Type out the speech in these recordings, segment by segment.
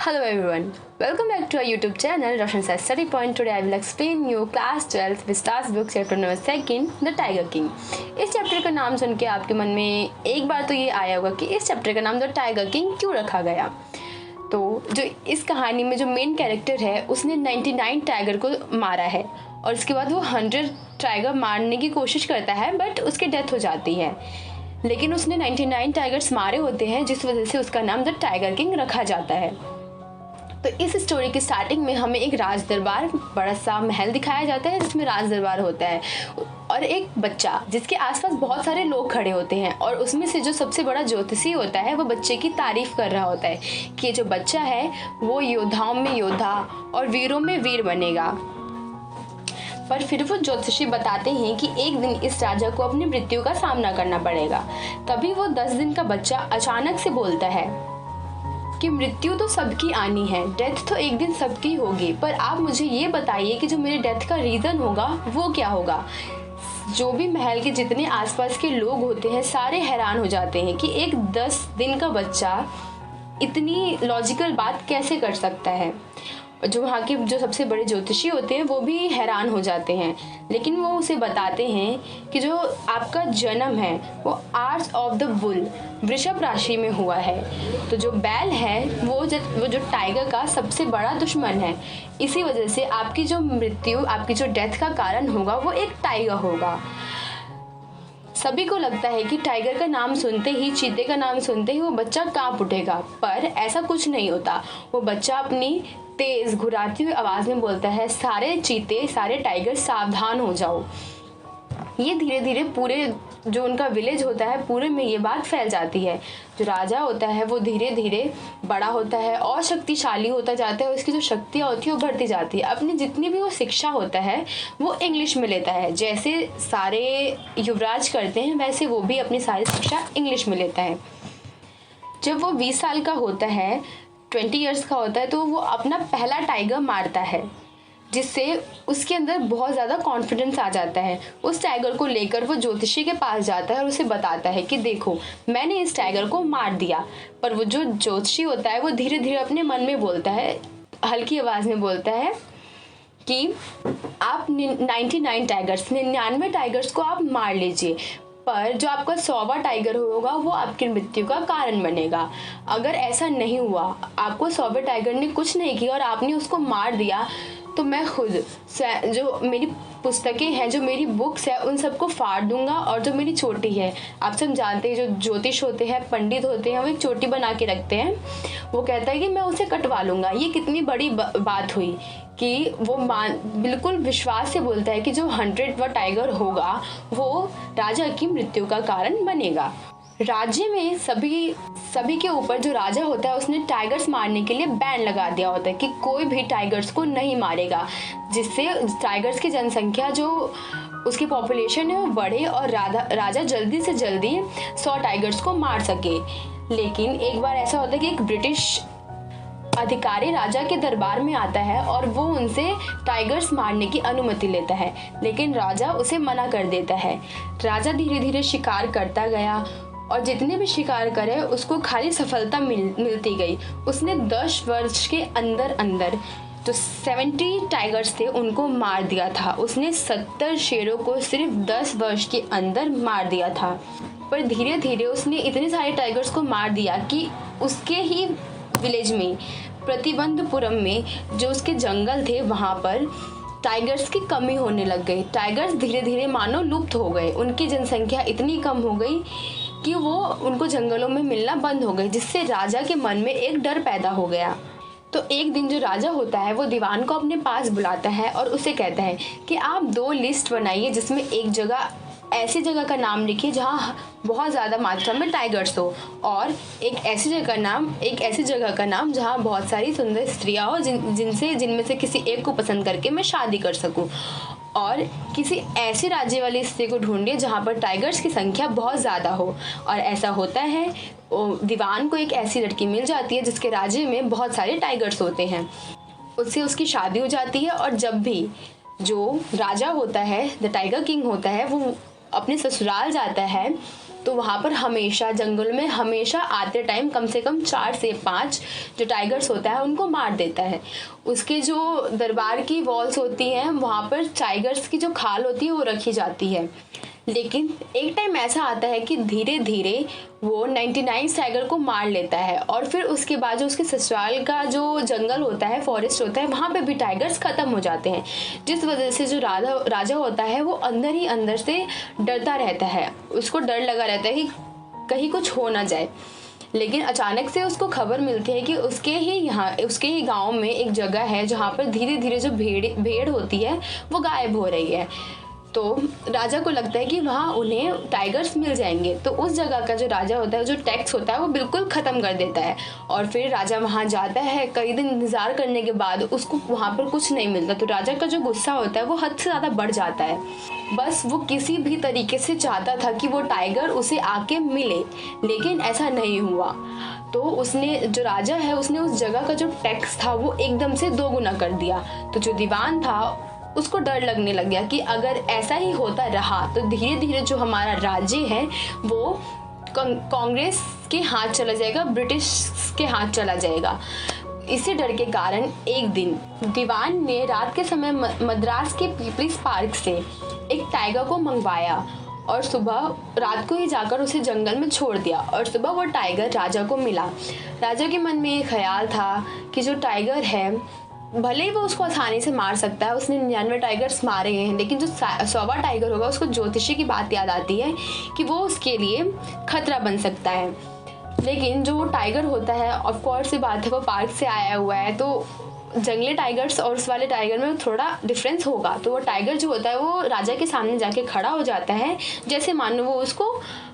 Hello everyone, welcome back to our YouTube channel Roshan Sai Study Point. Today I will explain you class 12th Vistas book chapter number 2 The Tiger King. इस chapter का नाम सुन के आपके मन में एक बार तो ये आया होगा कि इस चैप्टर का नाम द टाइगर किंग क्यों रखा गया। तो जो इस कहानी में जो मेन कैरेक्टर है उसने 99 टाइगर को मारा है और उसके बाद वो 100 टाइगर मारने की कोशिश करता है बट उसकी डेथ हो जाती है। लेकिन उसने 99 टाइगर्स मारे होते हैं जिस वजह से उसका नाम द टाइगर किंग रखा जाता है। तो इस स्टोरी की स्टार्टिंग में हमें एक राज दरबार, बड़ा सा महल दिखाया जाता है जिसमें राज दरबार होता है और एक बच्चा जिसके आसपास बहुत सारे लोग खड़े होते हैं और उसमें से जो सबसे बड़ा ज्योतिषी होता है वो बच्चे की तारीफ कर रहा होता है कि जो बच्चा है वो योद्धाओं में योद्धा और वीरों में वीर बनेगा। पर फिर वो ज्योतिषी बताते हैं कि एक दिन इस राजा को अपनी मृत्यु का सामना करना पड़ेगा। तभी वो 10 दिन का बच्चा अचानक से बोलता है कि मृत्यु तो सबकी आनी है, डेथ तो एक दिन सबकी होगी, पर आप मुझे ये बताइए कि जो मेरे डेथ का रीज़न होगा वो क्या होगा। जो भी महल के जितने आसपास के लोग होते हैं सारे हैरान हो जाते हैं कि एक 10 दिन का बच्चा इतनी लॉजिकल बात कैसे कर सकता है। जो वहाँ के जो सबसे बड़े ज्योतिषी होते हैं वो भी हैरान हो जाते हैं, लेकिन वो उसे बताते हैं कि जो आपका जन्म है वो आर्च ऑफ द बुल वृषभ राशि में हुआ है। तो जो बैल है वो जो टाइगर का सबसे बड़ा दुश्मन है। इसी वजह से आपकी जो मृत्यु, आपकी जो डेथ का कारण होगा वो एक टाइगर होगा। सभी को लगता है कि टाइगर का नाम सुनते ही, चीते का नाम सुनते ही वो बच्चा कांप उठेगा, पर ऐसा कुछ नहीं होता। वो बच्चा अपनी तेज घुराती हुई आवाज में बोलता है, सारे चीते, सारे टाइगर सावधान हो जाओ। ये धीरे धीरे पूरे जो उनका विलेज होता है पूरे में ये बात फैल जाती है। जो राजा होता है वो धीरे धीरे बड़ा होता है और शक्तिशाली होता जाता है। उसकी जो शक्तियाँ होती है वो बढ़ती जाती है। अपनी जितनी भी वो शिक्षा होता है वो इंग्लिश में लेता है। जैसे सारे युवराज करते हैं वैसे वो भी अपनी सारी शिक्षा इंग्लिश में लेता है। जब वो 20 साल का होता है, 20 ईयर्स का होता है, तो वो अपना पहला टाइगर मारता है जिससे उसके अंदर बहुत ज़्यादा कॉन्फिडेंस आ जाता है। उस टाइगर को लेकर वो ज्योतिषी के पास जाता है और उसे बताता है कि देखो मैंने इस टाइगर को मार दिया। पर वो जो ज्योतिषी होता है वो धीरे धीरे अपने मन में बोलता है, हल्की आवाज़ में बोलता है कि आप 99 टाइगर्स, 99 टाइगर्स को आप मार लीजिए, पर जो आपका 100वां टाइगर होगा वो आपकी मृत्यु का कारण बनेगा। अगर ऐसा नहीं हुआ, आपको 100वें टाइगर ने कुछ नहीं किया और आपने उसको मार दिया, तो मैं खुद जो मेरी पुस्तकें हैं, जो मेरी बुक्स है, उन सबको फाड़ दूंगा। और जो मेरी चोटी है, आप सब जानते हैं जो ज्योतिष होते हैं, पंडित होते हैं, वो एक चोटी बना के रखते हैं। वो कहता है कि मैं उसे कटवा लूँगा। ये कितनी बड़ी बात हुई कि वो बिल्कुल विश्वास से बोलता है कि जो 100वां टाइगर होगा वो राजा की मृत्यु का कारण बनेगा। राज्य में सभी के ऊपर जो राजा होता है उसने टाइगर्स मारने के लिए बैन लगा दिया होता है कि कोई भी टाइगर्स को नहीं मारेगा, जिससे टाइगर्स की जनसंख्या, जो उसकी पॉपुलेशन है वो बढ़े और राजा जल्दी से जल्दी 100 टाइगर्स को मार सके। लेकिन एक बार ऐसा होता है कि एक ब्रिटिश अधिकारी राजा के दरबार में आता है और वो उनसे टाइगर्स मारने की अनुमति लेता है, लेकिन राजा उसे मना कर देता है। राजा धीरे धीरे शिकार करता गया और जितने भी शिकार करे उसको खाली सफलता मिलती गई। उसने 10 वर्ष के अंदर जो 70 टाइगर्स थे उनको मार दिया था। उसने 70 शेरों को सिर्फ 10 वर्ष के अंदर मार दिया था। पर धीरे धीरे उसने इतने सारे टाइगर्स को मार दिया कि उसके ही विलेज में, प्रतिबंधपुरम में, जो उसके जंगल थे वहाँ पर टाइगर्स की कमी होने लग गई। टाइगर्स धीरे धीरे मानो लुप्त हो गए। उनकी जनसंख्या इतनी कम हो गई कि वो उनको जंगलों में मिलना बंद हो गई, जिससे राजा के मन में एक डर पैदा हो गया। तो एक दिन जो राजा होता है वो दीवान को अपने पास बुलाता है और उसे कहता है कि आप 2 लिस्ट बनाइए जिसमें एक जगह, ऐसी जगह का नाम लिखिए जहाँ बहुत ज़्यादा मात्रा में टाइगर्स हो, और एक ऐसी जगह का नाम जहाँ बहुत सारी सुंदर स्त्रियाँ हो जिनमें से किसी एक को पसंद करके मैं शादी कर सकूँ। और किसी ऐसे राज्य वाली स्त्री को ढूंढिए जहाँ पर टाइगर्स की संख्या बहुत ज़्यादा हो। और ऐसा होता है, दीवान को एक ऐसी लड़की मिल जाती है जिसके राज्य में बहुत सारे टाइगर्स होते हैं। उससे उसकी शादी हो जाती है और जब भी जो राजा होता है, द टाइगर किंग होता है, वो अपने ससुराल जाता है तो वहाँ पर हमेशा जंगल में हमेशा आते टाइम कम से कम 4 से 5 जो टाइगर्स होता है उनको मार देता है। उसके जो दरबार की वॉल्स होती हैं वहाँ पर टाइगर्स की जो खाल होती है वो रखी जाती है। लेकिन एक टाइम ऐसा आता है कि धीरे धीरे वो 99 टाइगर को मार लेता है और फिर उसके बाद जो उसके ससुराल का जो जंगल होता है, फॉरेस्ट होता है, वहाँ पे भी टाइगर्स ख़त्म हो जाते हैं। जिस वजह से जो राजा होता है वो अंदर ही अंदर से डरता रहता है। उसको डर लगा रहता है कि कहीं कुछ हो ना जाए। लेकिन अचानक से उसको खबर मिलती है कि उसके ही गांव में एक जगह है जहाँ पर धीरे धीरे जो भेड़ होती है वो गायब हो रही है। तो राजा को लगता है कि वहाँ उन्हें टाइगर्स मिल जाएंगे। तो उस जगह का जो राजा होता है, जो टैक्स होता है, वो बिल्कुल ख़त्म कर देता है। और फिर राजा वहाँ जाता है। कई दिन इंतज़ार करने के बाद उसको वहाँ पर कुछ नहीं मिलता। तो राजा का जो गुस्सा होता है वो हद से ज़्यादा बढ़ जाता है। बस वो किसी भी तरीके से चाहता था कि वो टाइगर उसे आके मिले, लेकिन ऐसा नहीं हुआ। तो उसने, जो राजा है, उसने उस जगह का जो टैक्स था वो एकदम से 2 गुना कर दिया। तो जो दीवान था उसको डर लगने लग गया कि अगर ऐसा ही होता रहा तो धीरे धीरे जो हमारा राज्य है वो कांग्रेस के हाथ चला जाएगा, ब्रिटिश के हाथ चला जाएगा। इसी डर के कारण एक दिन दीवान ने रात के समय मद्रास के पीपल्स पार्क से एक टाइगर को मंगवाया और सुबह रात को ही जाकर उसे जंगल में छोड़ दिया। और सुबह वो टाइगर राजा को मिला। राजा के मन में ये ख्याल था कि जो टाइगर है भले ही वो उसको आसानी से मार सकता है, उसने 99 टाइगर्स मारे हैं, लेकिन जो 100वां टाइगर होगा उसको ज्योतिषी की बात याद आती है कि वो उसके लिए खतरा बन सकता है। लेकिन जो वो टाइगर होता है, ऑफ कोर्स ये बात है वो पार्क से आया हुआ है, तो जंगली टाइगर्स और उस वाले टाइगर में थोड़ा डिफरेंस होगा। तो वो टाइगर जो होता है वो राजा के सामने जाके खड़ा हो जाता है, जैसे मानो वो उसको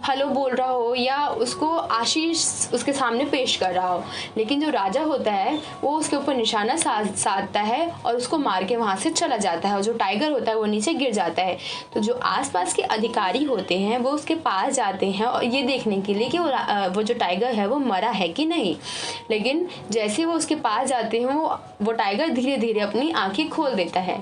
हेलो बोल रहा हो या उसको आशीष उसके सामने पेश कर रहा हो। लेकिन जो राजा होता है वो उसके ऊपर निशाना साधता है और उसको मार के वहाँ से चला जाता है। और जो टाइगर होता है वो नीचे गिर जाता है। तो जो आसपास के अधिकारी होते हैं वो उसके पास जाते हैं और ये देखने के लिए कि वो जो टाइगर है वो मरा है कि नहीं। लेकिन जैसे वो उसके पास जाते हैं वो टाइगर धीरे धीरे अपनी आंखें खोल देता है,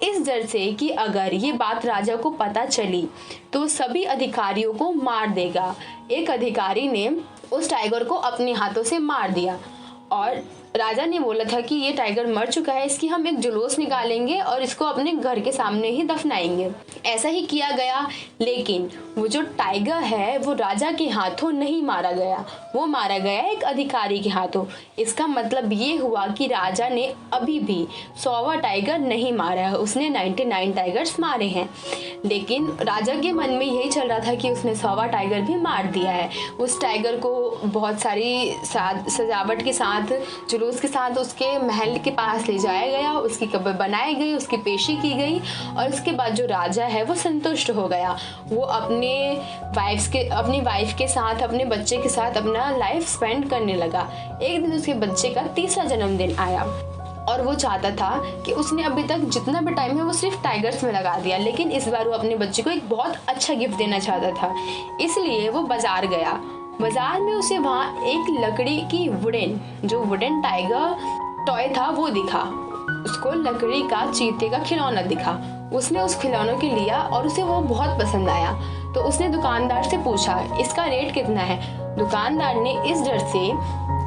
इस डर से कि अगर ये बात राजा को पता चली तो सभी अधिकारियों को मार देगा। एक अधिकारी ने उस टाइगर को अपने हाथों से मार दिया और राजा ने बोला था कि ये टाइगर मर चुका है, इसकी हम एक जुलूस निकालेंगे और इसको अपने घर के सामने ही दफनाएंगे। ऐसा ही किया गया, लेकिन वो जो टाइगर है वो राजा के हाथों नहीं मारा गया, वो मारा गया एक अधिकारी के हाथों। इसका मतलब ये हुआ कि राजा ने अभी भी 100वां टाइगर नहीं मारा है, उसने 99 टाइगर्स मारे हैं। लेकिन राजा के मन में यही चल रहा था कि उसने 100वां टाइगर भी मार दिया है। उस टाइगर को बहुत सारी सजावट के साथ, जुलूस के साथ उसके महल के पास ले जाया गया, उसकी कब्र बनाई गई, उसकी पेशी की गई और उसके बाद जो राजा है वो संतुष्ट हो गया। वो अपनी वाइफ के साथ, अपने बच्चे के साथ अपना लाइफ स्पेंड करने लगा। एक दिन उसके बच्चे का 3रा जन्मदिन आया और वो चाहता था कि उसने अभी तक जितना भी टाइम है वो सिर्फ टाइगर्स में लगा दिया, लेकिन इस बार वो अपने बच्चे को एक बहुत अच्छा गिफ्ट देना चाहता था। इसलिए वो बाजार गया। बाजार में उसे वहाँ एक लकड़ी की वुडन टाइगर टॉय था वो दिखा। उसको लकड़ी का चीते का खिलौना दिखा। उसने उस खिलौने को लिया और उसे वो बहुत पसंद आया। तो उसने दुकानदार से पूछा इसका रेट कितना है। दुकानदार ने इस डर से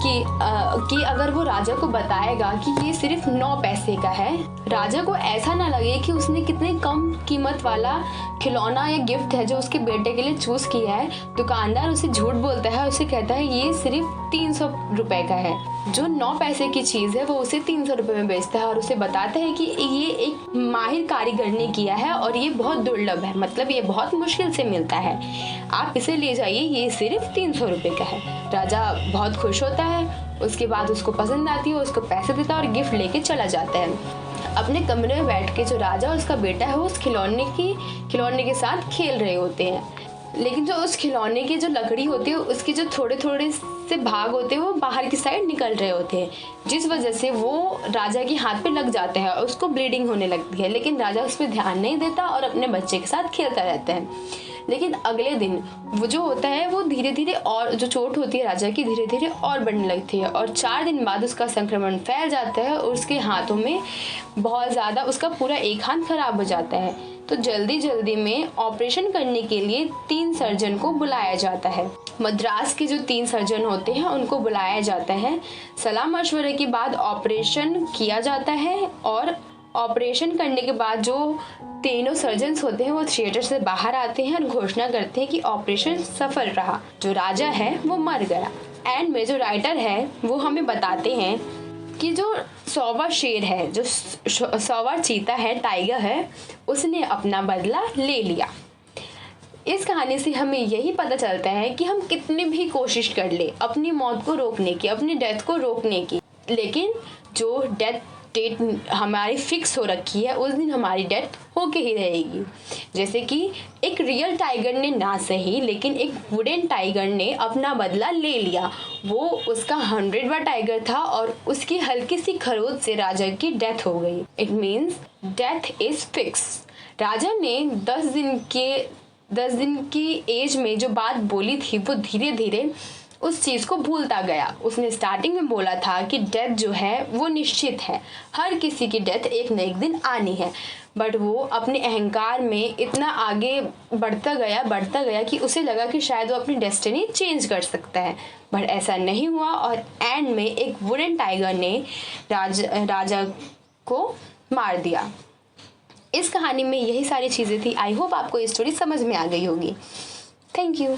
कि अगर वो राजा को बताएगा कि ये सिर्फ 9 पैसे का है, राजा को ऐसा ना लगे कि उसने कितने कम कीमत वाला खिलौना या गिफ्ट है जो उसके बेटे के लिए चूज किया है। दुकानदार उसे झूठ बोलता है, उसे कहता है ये सिर्फ 300 रुपए का है। जो 9 पैसे की चीज़ है वो उसे 300 रुपए में बेचता है और उसे बताता है कि ये एक माहिर कारीगर ने किया है और ये बहुत दुर्लभ है, मतलब ये बहुत मुश्किल से मिलता है, आप इसे ले जाइए, ये सिर्फ 300 रुपए का है। राजा बहुत खुश होता है। उसके बाद उसको पसंद आती है, उसको पैसे देता है और गिफ्ट लेके चला जाता है। अपने कमरे में बैठ के जो राजा और उसका बेटा है वो उस खिलौने के साथ खेल रहे होते हैं। लेकिन जो उस खिलौने की जो लकड़ी होती है उसके जो थोड़े थोड़े से भाग होते हैं वो बाहर की साइड निकल रहे होते हैं, जिस वजह से वो राजा के हाथ पे लग जाते हैं और उसको ब्लीडिंग होने लगती है। लेकिन राजा उस पर ध्यान नहीं देता और अपने बच्चे के साथ खेलता रहता है। लेकिन अगले दिन वो जो होता है वो धीरे धीरे, और जो चोट होती है राजा की धीरे धीरे और बढ़ने लगती है, और 4 दिन बाद उसका संक्रमण फैल जाता है और उसके हाथों में बहुत ज़्यादा, उसका पूरा एक हाथ खराब हो जाता है। तो जल्दी जल्दी में ऑपरेशन करने के लिए 3 सर्जन को बुलाया जाता है। मद्रास के जो 3 सर्जन होते हैं उनको बुलाया जाता है। सलाह मशवरे के बाद ऑपरेशन किया जाता है, और ऑपरेशन करने के बाद जो तीनों सर्जन्स होते हैं वो थिएटर से बाहर आते हैं और घोषणा करते हैं कि ऑपरेशन सफल रहा, जो राजा है वो मर गया। एंड में जो राइटर है वो हमें बताते हैं कि जो 100वां शेर है, जो 100वां चीता है, टाइगर है, उसने अपना बदला ले लिया। इस कहानी से हमें यही पता चलता है कि हम कितनी भी कोशिश कर ले अपनी मौत को रोकने की, अपनी डेथ को रोकने की, लेकिन जो डेथ डेट हमारी फिक्स हो रखी है उस दिन हमारी डेथ होके ही रहेगी। जैसे कि एक रियल टाइगर ने ना सही, लेकिन एक वुडन टाइगर ने अपना बदला ले लिया। वो उसका 100वां टाइगर था और उसकी हल्की सी खरोच से राजा की डेथ हो गई। It means death is fix. राजा ने 10 दिन की एज में जो बात बोली थी वो धीरे धीरे उस चीज़ को भूलता गया। उसने स्टार्टिंग में बोला था कि डेथ जो है वो निश्चित है, हर किसी की डेथ एक न एक दिन आनी है, बट वो अपने अहंकार में इतना आगे बढ़ता गया कि उसे लगा कि शायद वो अपनी डेस्टिनी चेंज कर सकता है, बट ऐसा नहीं हुआ। और एंड में एक वुडन टाइगर ने राजा को मार दिया। इस कहानी में यही सारी चीज़ें थी। आई होप आपको ये स्टोरी समझ में आ गई होगी। Thank you.